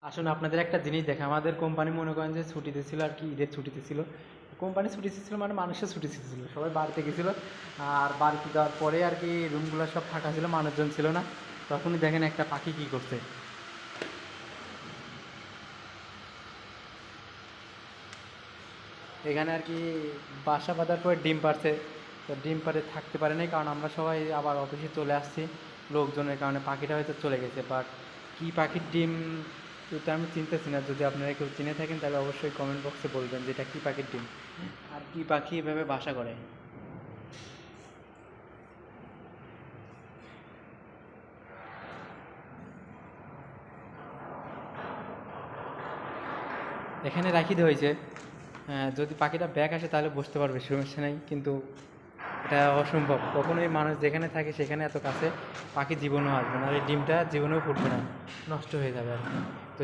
আসলে আপনাদের একটা জিনিস দেখে আমাদের কোম্পানি মনে করেন যে ছুটিতে ছিল আর কি, ঈদের ছুটিতে ছিল। কোম্পানি ছুটিতে ছিল মানে মানুষের ছুটিতে ছিল, সবাই বাড়িতে গেছিলো। আর বাড়িতে যাওয়ার পরে আর কি রুমগুলো সব ফাঁকা ছিল, মানুষজন ছিল না। তখনই দেখেন একটা পাখি কী করছে, এখানে আর কি বাসা বাঁধার পরে ডিম পাড়ছে। তো ডিম পাড়ে থাকতে পারে নাই, কারণ আমরা সবাই আবার অফিসে চলে আসছি লোকজনের কারণে। পাখিটা হয়তো চলে গেছে, বাট কী পাখির ডিম এটা আমি চিনতেছি না। যদি আপনারা কেউ চিনে থাকেন তাহলে অবশ্যই কমেন্ট বক্সে বলবেন যে এটা কী পাখির ডিম আর কী পাখি এভাবে বাসা করে। এখানে রাখি দেওয়া হয়েছে, যদি পাখিটা ব্যাক আসে তাহলে বুঝতে পারবে, সমস্যা নেই। কিন্তু এটা অসম্ভব, কখনোই মানুষ যেখানে থাকে সেখানে এত কাছে পাখি জীবনেও আসবে না, আর এই ডিমটা জীবনেও ফুটবে না, নষ্ট হয়ে যাবে আর কি।